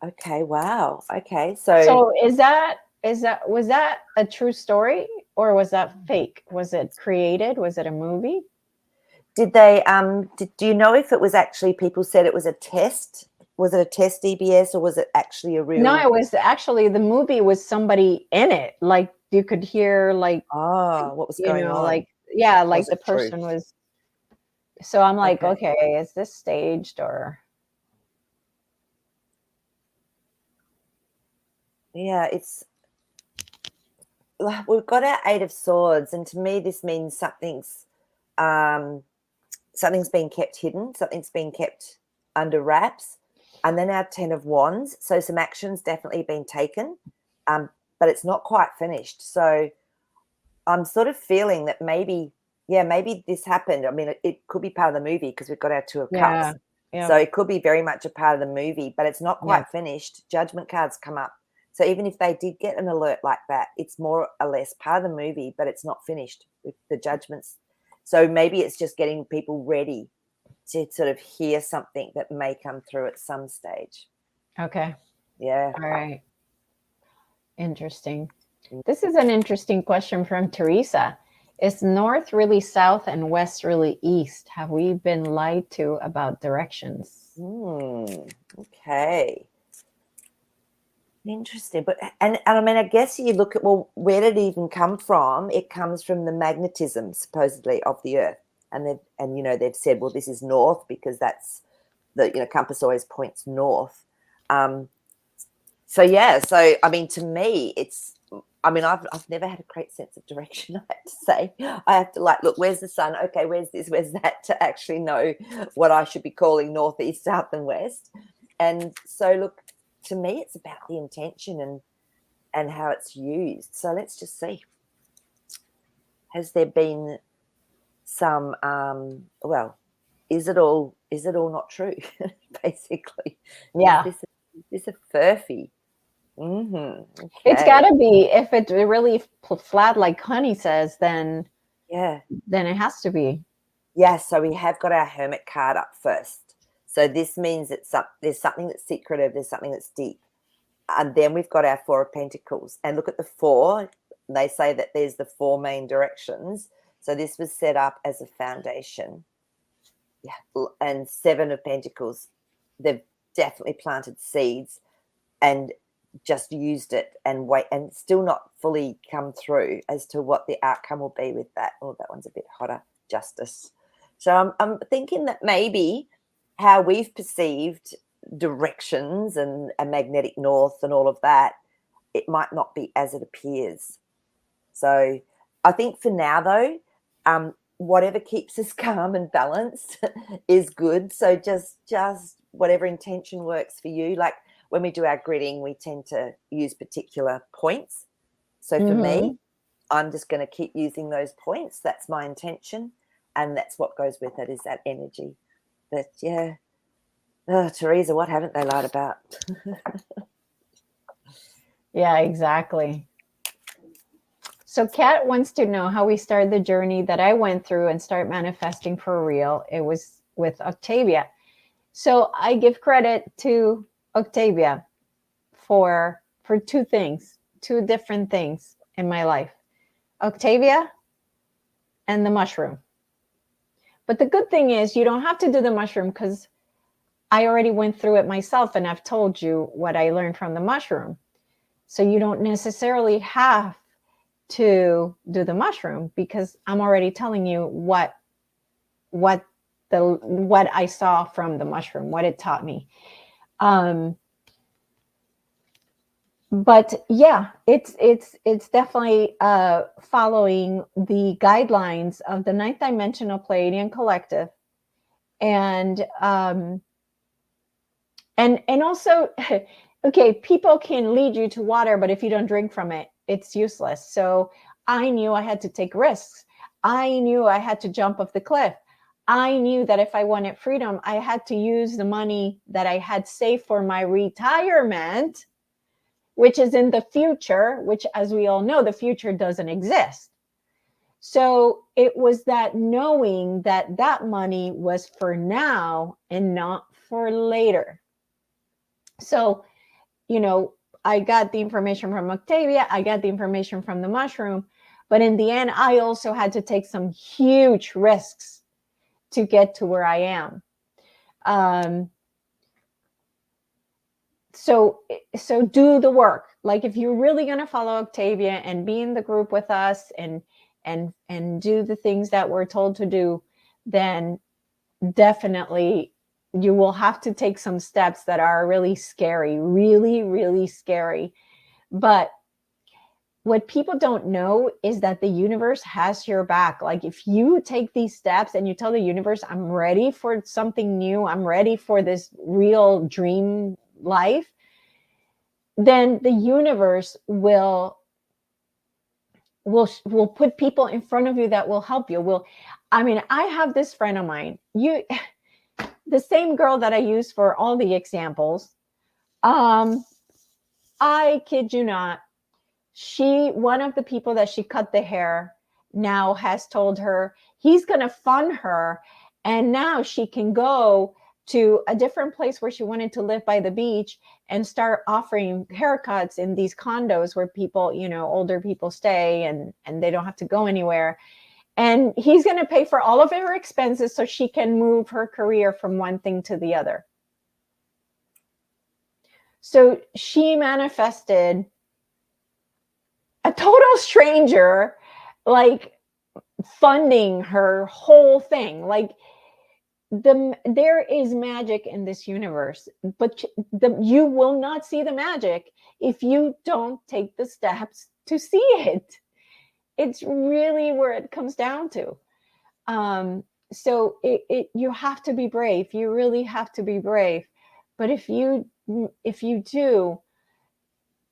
Okay. Wow. Okay. So was that a true story, or was that fake? Was it created? Was it a movie? did they do you know if it was actually, people said it was a test? Was it a test EBS, or was it actually a real? No, it was actually, the movie was somebody in it. Like you could hear what was going on? Like the person was. So I'm like, okay, is this staged or? Yeah, we've got our Eight of Swords, and to me this means something's being kept hidden, something's being kept under wraps. And then our Ten of Wands, so some action's definitely been taken, but it's not quite finished. So I'm sort of feeling that maybe this happened. I mean, it could be part of the movie, because we've got our Two of Cups. Yeah. So it could be very much a part of the movie, but it's not quite finished. Judgment cards come up. So even if they did get an alert like that, it's more or less part of the movie, but it's not finished with the judgments. So maybe it's just getting people ready to sort of hear something that may come through at some stage. Okay. Yeah. All right. Interesting. This is an interesting question from Teresa. Is north really south and west really east? Have we been lied to about directions? Okay. Interesting. But and I mean, I guess you look at, well, where did it even come from? It comes from the magnetism, supposedly, of the earth. And they've said, well, this is north because that's the compass always points north. So yeah, so I mean, to me, I've never had a great sense of direction. I have to say, I have to look, where's the sun? Okay, where's this? Where's that? To actually know what I should be calling north, east, south, and west. And so, look, to me, it's about the intention and how it's used. So let's just see. Has there been some? Is it all not true? Basically, Yeah. Is this a furphy? Okay. It's got to be. If it really flat like Honey says, then it has to be. Yeah, so we have got our Hermit card up first. So this means there's something that's secretive, there's something that's deep. And then we've got our Four of Pentacles. And look at the four. They say that there's the four main directions. So this was set up as a foundation. Yeah, and Seven of Pentacles. They've definitely planted seeds and just used it and still not fully come through as to what the outcome will be with that. Oh, that one's a bit hotter. Justice. So I'm thinking that maybe how we've perceived directions and a magnetic north and all of that, it might not be as it appears. So I think for now, though, whatever keeps us calm and balanced is good. So just whatever intention works for you. Like when we do our gridding, we tend to use particular points. So for me, I'm just going to keep using those points. That's my intention. And that's what goes with it, is that energy. But yeah, Teresa, what haven't they lied about? Yeah, exactly. So Kat wants to know how we started the journey that I went through and start manifesting for real. It was with Octavia. So I give credit to Octavia for two different things in my life. Octavia and the mushroom. But the good thing is you don't have to do the mushroom because I already went through it myself and I've told you what I learned from the mushroom. So you don't necessarily have to do the mushroom because I'm already telling you what I saw from the mushroom, what it taught me. But yeah, it's definitely following the guidelines of the ninth dimensional Pleiadian collective, and also, okay, people can lead you to water, but if you don't drink from it, it's useless. So I knew I had to take risks. I knew I had to jump off the cliff. I knew that if I wanted freedom, I had to use the money that I had saved for my retirement, which is in the future, which, as we all know, the future doesn't exist. So it was that knowing that that money was for now and not for later. So, I got the information from Octavia, I got the information from the mushroom, but in the end, I also had to take some huge risks to get to where I am. So do the work. Like if you're really going to follow Octavia and be in the group with us and do the things that we're told to do, then definitely you will have to take some steps that are really scary, really, really scary. But what people don't know is that the universe has your back. Like if you take these steps and you tell the universe, I'm ready for something new, I'm ready for this real dream life, then the universe will put people in front of you that will help you. I have this friend of mine, the same girl that I use for all the examples. I kid you not, one of the people that she cut the hair now has told her he's going to fund her, and now she can go to a different place where she wanted to live by the beach and start offering haircuts in these condos where people, older people stay and they don't have to go anywhere. And he's going to pay for all of her expenses so she can move her career from one thing to the other. So she manifested a total stranger, like funding her whole thing. Like there is magic in this universe, but you will not see the magic if you don't take the steps to see it. It's really where it comes down to. So you have to be brave. You really have to be brave. But if you do,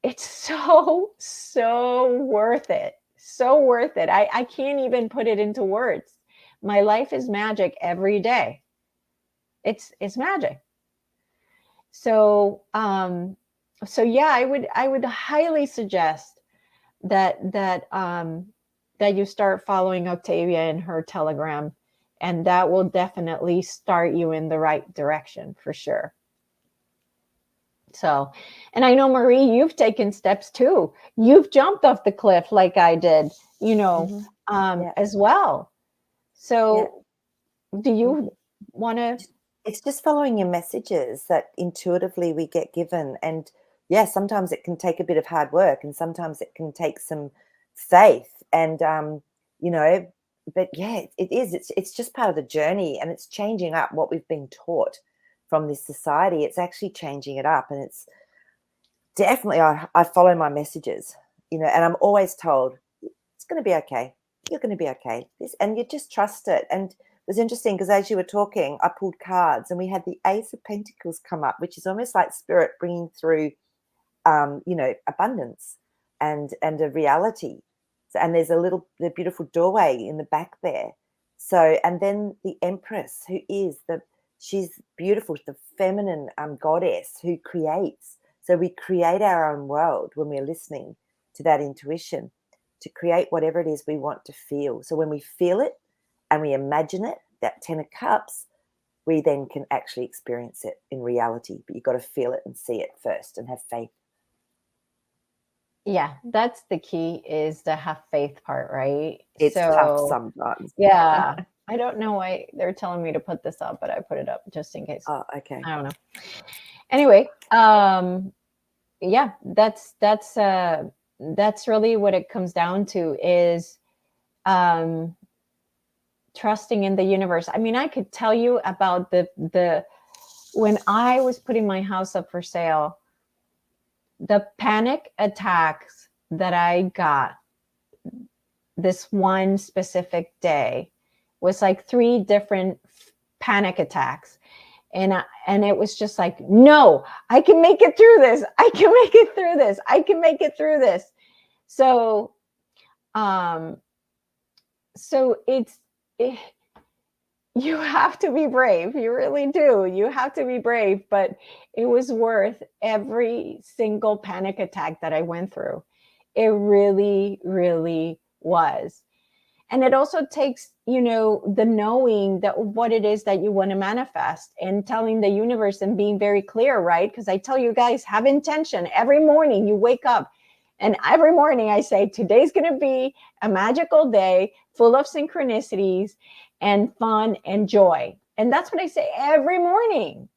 it's so worth it. So worth it. I can't even put it into words. My life is magic every day. It's magic. So yeah, I would highly suggest that you start following Octavia in her Telegram, and that will definitely start you in the right direction for sure. So, and I know, Maree, you've taken steps too. You've jumped off the cliff like I did, as well. So do you want to? It's just following your messages that intuitively we get given. And sometimes it can take a bit of hard work, and sometimes it can take some faith. And, but it is. It's just part of the journey, and it's changing up what we've been taught from this society. It's actually changing it up. And it's definitely, I follow my messages, and I'm always told, it's going to be okay. You're going to be okay. And you just trust it. And it was interesting because as you were talking, I pulled cards and we had the Ace of Pentacles come up, which is almost like spirit bringing through, abundance and a reality. So, and there's the beautiful doorway in the back there. So, and then the Empress, who is she's beautiful, the feminine goddess who creates. So we create our own world when we're listening to that intuition, to create whatever it is we want to feel. So when we feel it and we imagine it, that 10 of Cups, we then can actually experience it in reality. But you've got to feel it and see it first and have faith. Yeah, that's the key, is the have faith part, right? It's tough sometimes. Yeah. I don't know why they're telling me to put this up, but I put it up just in case. Oh, okay. I don't know. Anyway, yeah, that's really what it comes down to, is trusting in the universe. I mean, I could tell you about the when I was putting my house up for sale, the panic attacks that I got this one specific day was like 3 different panic attacks. And it was just like, no, I can make it through this. I can make it through this. I can make it through this. So, you have to be brave. You really do. You have to be brave, but it was worth every single panic attack that I went through. It really, really was. And it also takes, the knowing that what it is that you want to manifest, and telling the universe and being very clear, right? Because I tell you guys, have intention. Every morning you wake up, and every morning I say, today's going to be a magical day full of synchronicities and fun and joy. And that's what I say every morning.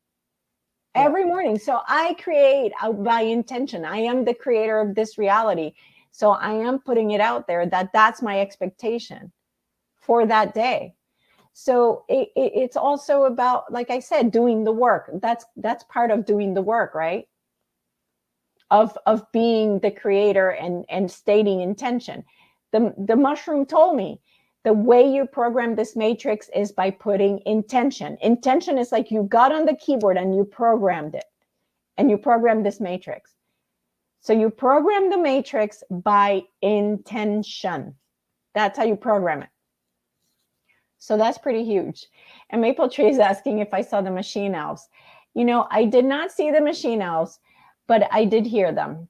Every morning. So I create by intention. I am the creator of this reality. So I am putting it out there that that's my expectation for that day. So it's also about, like I said, doing the work. That's part of doing the work, right? Of being the creator and stating intention. The mushroom told me, the way you program this matrix is by putting intention. Intention is like you got on the keyboard and you programmed it, and you programmed this matrix. So you program the matrix by intention. That's how you program it. So that's pretty huge. And Maple Tree is asking if I saw the machine elves. I did not see the machine elves, but I did hear them.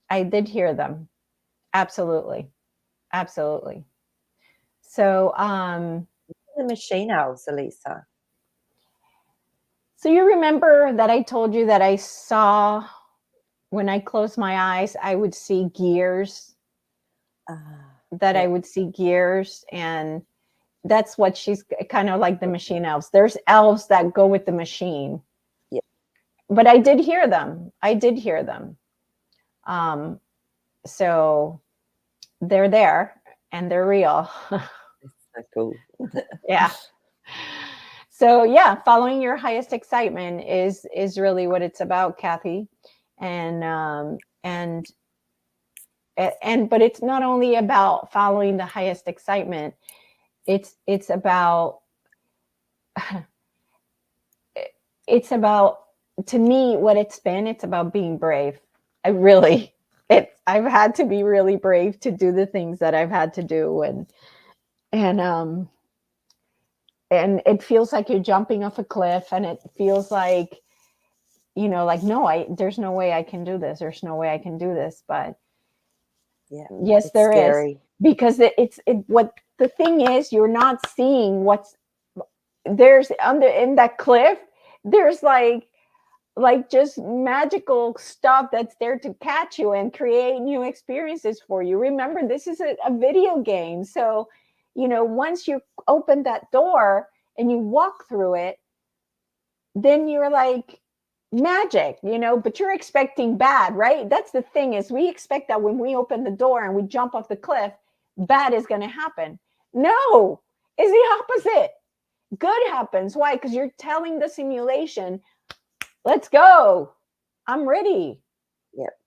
I did hear them. Absolutely. Absolutely. So, the machine elves, Elisa. So you remember that I told you that I saw, when I closed my eyes, I would see gears. I would see gears, and that's what she's kind of like, the machine elves. There's elves that go with the machine. Yeah. But I did hear them. So they're there and they're real. That's so cool. Yeah. So yeah, following your highest excitement is really what it's about, Kathy. And but it's not only about following the highest excitement. It's about it's about, to me, what it's about being brave. I've had to be really brave to do the things that I've had to do, and it feels like you're jumping off a cliff, and it feels like, like, no, there's no way I can do this. There's no way I can do this. But Yeah, yes, it's there scary. is, because what the thing is, you're not seeing what's there's under in that cliff. There's like just magical stuff that's there to catch you and create new experiences for you. Remember, this is a video game. So, once you open that door and you walk through it, then you're like magic, but you're expecting bad, right? That's the thing, is we expect that when we open the door and we jump off the cliff, bad is going to happen. No, it's the opposite. Good happens. Why? Because you're telling the simulation, let's go. I'm ready. Yep.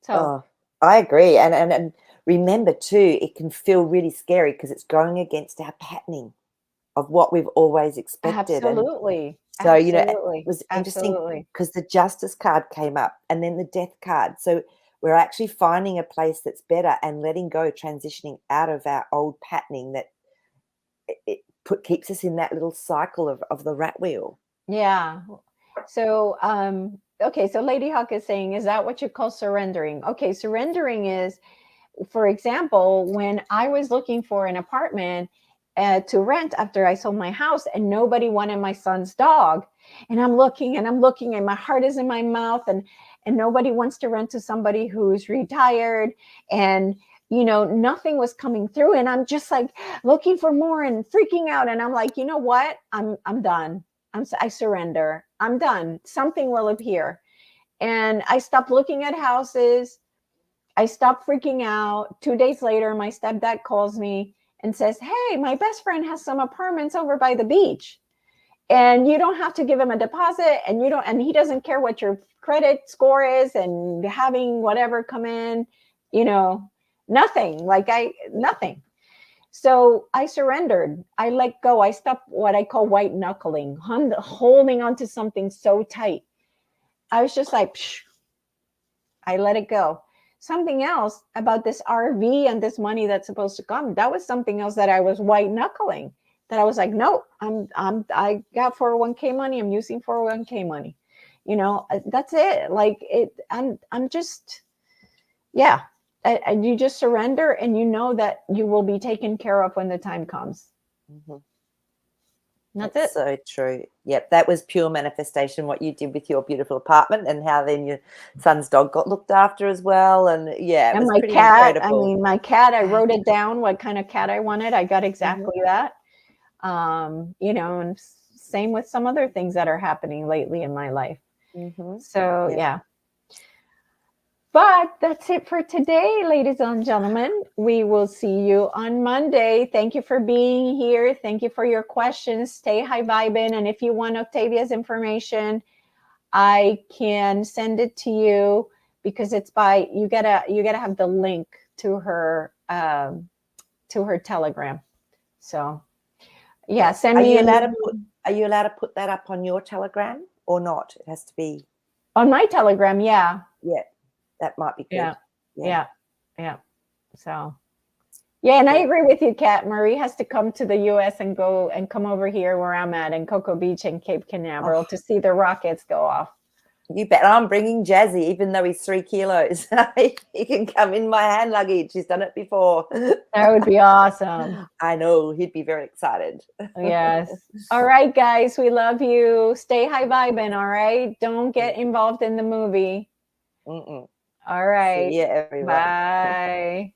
So I agree. And remember too, it can feel really scary because it's going against our patterning of what we've always expected. absolutely. And so, Absolutely. it was interesting Absolutely. because the justice card came up and then the death card. So we're actually finding a place that's better and letting go, transitioning out of our old patterning that keeps us in that little cycle of the rat wheel. Yeah. So, okay. So Lady Hawk is saying, is that what you call surrendering? Okay. Surrendering is, for example, when I was looking for an apartment to rent after I sold my house, and nobody wanted my son's dog. And I'm looking and my heart is in my mouth, and nobody wants to rent to somebody who's retired, and nothing was coming through, and I'm just like looking for more and freaking out, and I'm like, you know what? I'm done. I surrender. I'm done. Something will appear. And I stopped looking at houses. I stopped freaking out. 2 days later, my stepdad calls me and says, hey, my best friend has some apartments over by the beach. And you don't have to give him a deposit, and he doesn't care what your credit score is, and having whatever come in, nothing. Nothing. So I surrendered. I let go. I stopped what I call white knuckling, holding on to something so tight. I was just like, psh, I let it go. Something else about this RV and this money that's supposed to come, that was something else that I was white knuckling. That I was like, no, I got 401k money. I'm using 401k money. That's it. I'm just, yeah. And you just surrender, and you know that you will be taken care of when the time comes. Mm-hmm. That's it. So true. Yep, that was pure manifestation, what you did with your beautiful apartment, and how then your son's dog got looked after as well. And yeah, it and was my pretty cat, incredible. my cat, I wrote it down what kind of cat I wanted. I got exactly that. And same with some other things that are happening lately in my life. Mm-hmm. So yeah. But that's it for today, ladies and gentlemen. We will see you on Monday. Thank you for being here. Thank you for your questions. Stay high vibing. And if you want Octavia's information, I can send it to you, because it's you gotta have the link to her Telegram. So yeah, send me Are you allowed to put that up on your Telegram or not? It has to be on my Telegram. Yeah. Yeah. That might be good. Yeah. So, yeah, and I agree with you, Kat. Maree has to come to the U.S. and come over here where I'm at in Cocoa Beach and Cape Canaveral to see the rockets go off. You bet. I'm bringing Jazzy, even though he's 3 kilos. He can come in my hand luggage. He's done it before. That would be awesome. I know. He'd be very excited. Yes. All right, guys. We love you. Stay high vibing, all right? Don't get involved in the movie. Mm-mm. All right. See ya, everyone. Bye.